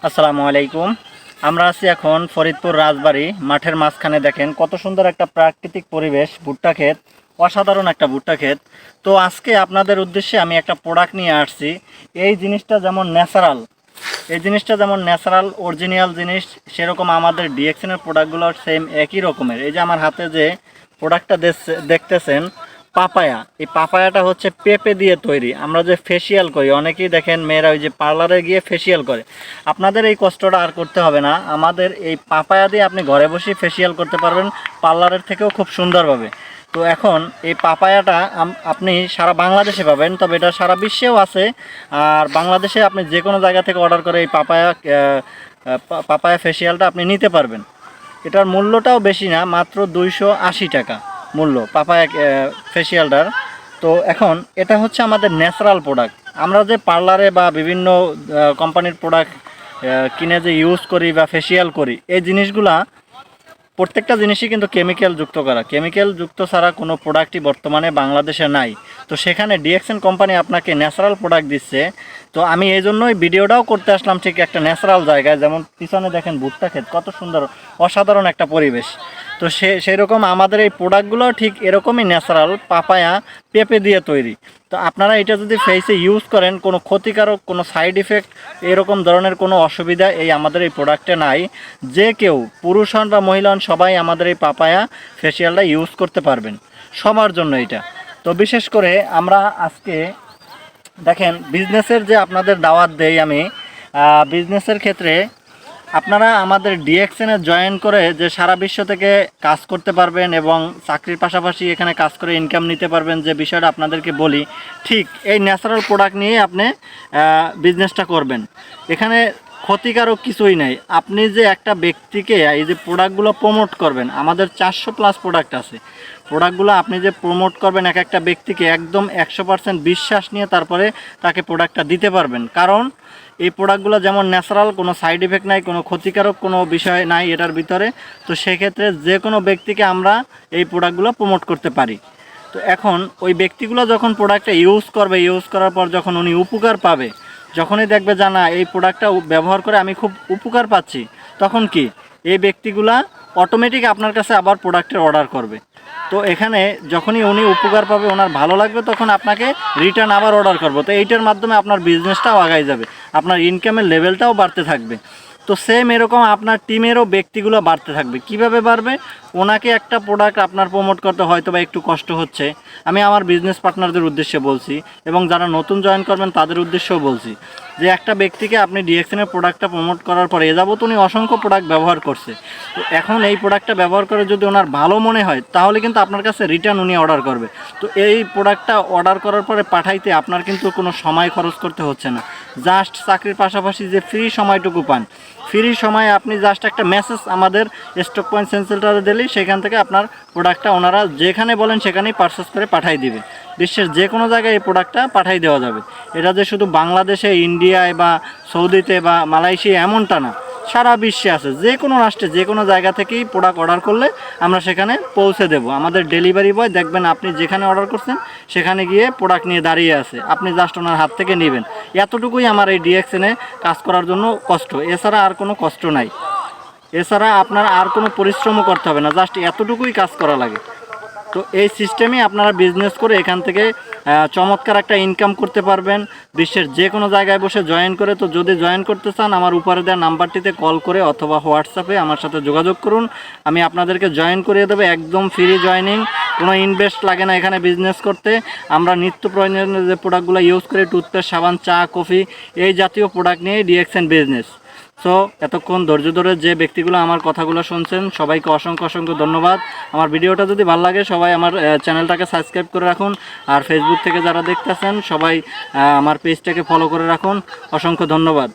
আসসালামু আলাইকুম। আমরা আছি এখন ফরিদপুর রাজবাড়ী মাঠের মাঝখানে। দেখেন কত সুন্দর একটা প্রাকৃতিক পরিবেশ, ভুট্টা ক্ষেত, অসাধারণ একটা ভুট্টা ক্ষেত। তো আজকে আপনাদের উদ্দেশ্যে আমি একটা প্রোডাক্ট নিয়ে আসছি। এই জিনিসটা যেমন ন্যাচারাল অরিজিনাল জিনিস, সেরকম আমাদের ডিএক্সএনের প্রোডাক্টগুলো সেম একই রকমের। এই যে আমার হাতে যে প্রোডাক্টটা দেখতেছেন, পাপায়া। এই পাপায়াটা হচ্ছে পেঁপে দিয়ে তৈরি। আমরা যে ফেসিয়াল করি, অনেকেই দেখেন মেয়েরা ওই যে পার্লারে গিয়ে ফেসিয়াল করে, আপনাদের এই কষ্টটা আর করতে হবে না। আমাদের এই পাপায়া দিয়ে আপনি ঘরে বসেই ফেসিয়াল করতে পারবেন, পার্লারের থেকেও খুব সুন্দরভাবে। তো এখন এই পাপায়াটা আপনি সারা বাংলাদেশে পাবেন, তবে এটা সারা বিশ্বেও আছে। আর বাংলাদেশে আপনি যে কোনো জায়গা থেকে অর্ডার করে এই পাপায়া ফেসিয়ালটা আপনি নিতে পারবেন। এটার মূল্যটাও বেশি না, মাত্র 280 টাকা মূল্য পাপায়া ফেসিয়ালটার। তো এখন এটা হচ্ছে আমাদের ন্যাচারাল প্রোডাক্ট। আমরা যে পার্লারে বা বিভিন্ন কোম্পানির প্রোডাক্ট কিনে যে ইউজ করি বা ফেসিয়াল করি, এই জিনিসগুলা প্রত্যেকটা জিনিসই কিন্তু কেমিক্যাল যুক্ত করা। কেমিক্যাল যুক্ত ছাড়া কোনো প্রোডাক্টই বর্তমানে বাংলাদেশে নাই। তো সেখানে ডিএক্সএন কোম্পানি আপনাকে ন্যাচারাল প্রোডাক্ট দিচ্ছে। তো আমি এই জন্যই ভিডিওটাও করতে আসলাম ঠিক একটা ন্যাচারাল জায়গায়। যেমন পিছনে দেখেন ভুট্টা ক্ষেত, কত সুন্দর অসাধারণ একটা পরিবেশ। তো সেই রকম আমাদের এই প্রোডাক্টগুলো ঠিক এরকমই ন্যাচারাল, পাপায়া পেঁপে দিয়ে তৈরি। তো আপনারা এটা যদি ফেসে ইউজ করেন, কোনো ক্ষতিকারক কোনো সাইড ইফেক্ট এরকম ধরনের কোনো অসুবিধা আমাদের এই প্রোডাক্টে নাই। যে কেউ, পুরুষ হন বা মহিলা হন, সবাই আমাদের এই পাপায়া ফেসিয়ালটা ইউজ করতে পারবেন, সবার জন্য এটা। তো বিশেষ করে আমরা আজকে দেখেন বিজনেসের যে আপনাদের দাওয়াত দেই আমি, বিজনেসের ক্ষেত্রে আপনারা আমাদের ডিএক্সএনে জয়েন করে যে সারা বিশ্ব থেকে কাজ করতে পারবেন এবং চাকরির পাশাপাশি এখানে কাজ করে ইনকাম নিতে পারবেন, যে বিষয়টা আপনাদেরকে বলি, ঠিক এই ন্যাচারাল প্রোডাক্ট নিয়ে আপনি বিজনেসটা করবেন। এখানে ক্ষতিকারক কিছুই নাই। আপনি যে একটা ব্যক্তিকে এই যে প্রোডাক্টগুলো প্রমোট করবেন, আমাদের 400+ প্রোডাক্ট আছে। প্রোডাক্টগুলো আপনি যে প্রমোট করবেন এক একটা ব্যক্তিকে, একদম 100% বিশ্বাস নিয়ে তারপরে তাকে প্রোডাক্টটা দিতে পারবেন। কারণ এই প্রোডাক্টগুলো যেমন ন্যাচারাল, কোনো সাইড ইফেক্ট নাই, কোনো ক্ষতিকারক কোনো বিষয় নাই এটার ভিতরে। তো সেক্ষেত্রে যে কোনো ব্যক্তিকে আমরা এই প্রোডাক্টগুলো প্রমোট করতে পারি। তো এখন ওই ব্যক্তিগুলো যখন প্রোডাক্টটা ইউজ করবে, ইউজ করার পর যখন উনি উপকার পাবে, যখনই দেখবে যে না এই প্রোডাক্টটা ব্যবহার করে আমি খুব উপকার পাচ্ছি, তখন কি এই ব্যক্তিগুলা অটোমেটিক আপনার কাছে আবার প্রোডাক্টের অর্ডার করবে। তো এখানে যখনই উনি উপকার পাবে, ওনার ভালো লাগবে, তখন আপনাকে রিটার্ন আবার অর্ডার করবো। তো এইটার মাধ্যমে আপনার বিজনেসটাও আগায় যাবে, আপনার ইনকামের লেভেলটাও বাড়তে থাকবে। তো সেম এরকম আপনার টিমেরও ব্যক্তিগুলো বাড়তে থাকবে। কিভাবে বাড়বে? ওনাকে একটা প্রোডাক্ট আপনার প্রমোট করতে হয়তো বা একটু কষ্ট হচ্ছে, আমি আমার বিজনেস পার্টনারদের উদ্দেশ্যে বলছি এবং যারা নতুন জয়েন করবেন তাদের উদ্দেশ্যেও বলছি, যে একটা ব্যক্তিকে আপনি ডিএক্সএনের প্রোডাক্টটা প্রমোট করার পরে যাবত উনি অসংখ্য প্রোডাক্ট ব্যবহার করছে। তো এখন এই প্রোডাক্টটা ব্যবহার করে যদি ওনার ভালো মনে হয়, তাহলে কিন্তু আপনার কাছে রিটার্ন উনি অর্ডার করবে। তো এই প্রোডাক্টটা অর্ডার করার পরে পাঠাইতে আপনার কিন্তু কোনো সময় খরচ করতে হচ্ছে না। জাস্ট চাকরির পাশাপাশি যে ফ্রি সময়টুকু পান, ফ্রি সময়ে আপনি জাস্ট একটা মেসেজ আমাদের স্টক পয়েন্ট সেন্টারে দিলেই সেখান থেকে আপনার প্রোডাক্টটা ওনারা যেখানে বলেন সেখানেই পারচেস করে পাঠিয়ে দিবে। বিশ্বের যে কোনো জায়গায় এই প্রোডাক্টটা পাঠিয়ে দেওয়া যাবে। এটা যে শুধু বাংলাদেশে, ইন্ডিয়ায় বা সৌদিতে বা মালয়েশিয়া এমনটা না, সারা বিশ্বে আছে। যে কোনো রাষ্ট্রে যে কোনো জায়গা থেকেই প্রোডাক্ট অর্ডার করলে আমরা সেখানে পৌঁছে দেব। আমাদের ডেলিভারি বয় দেখবেন আপনি যেখানে অর্ডার করছেন সেখানে গিয়ে প্রোডাক্ট নিয়ে দাঁড়িয়ে আছে, আপনি জাস্ট ওনার হাত থেকে নেবেন। এতটুকুই আমার এই ডিএক্সএনে কাজ করার জন্য কষ্ট, এছাড়া আর কোনো কষ্ট নাই। এছাড়া আপনার আর কোনো পরিশ্রমও করতে হবে না, জাস্ট এতটুকুই কাজ করা লাগে। তো এই সিস্টেমে আপনারা বিজনেস করে এখান থেকে চমৎকার একটা ইনকাম করতে পারবেন, বিশ্বের যে কোনো জায়গায় বসে জয়েন করে। তো যদি জয়েন করতে চান, আমার উপরে দেওয়া নাম্বারটিতে কল করে অথবা হোয়াটসঅ্যাপে আমার সাথে যোগাযোগ করুন, আমি আপনাদেরকে জয়েন করিয়ে দেবো। একদম ফ্রি জয়েনিং, কোনো ইনভেস্ট লাগে না এখানে বিজনেস করতে। আমরা নিত্য প্রয়োজনীয় যে প্রোডাক্টগুলো ইউজ করি, টুথপেস্ট, সাবান, চা, কফি, এই জাতীয় প্রোডাক্ট নিয়ে ডিএক্সএন বিজনেস। সো এতক্ষণ ধৈর্য ধরে যে ব্যক্তিগুলো আমার কথাগুলো শুনছেন, সবাইকে অসংখ্য অসংখ্য ধন্যবাদ। আমার ভিডিওটা যদি ভালো লাগে, সবাই আমার চ্যানেলটাকে সাবস্ক্রাইব করে রাখুন। আর ফেসবুক থেকে যারা দেখতেছেন, সবাই আমার পেজটাকে ফলো করে রাখুন। অসংখ্য ধন্যবাদ।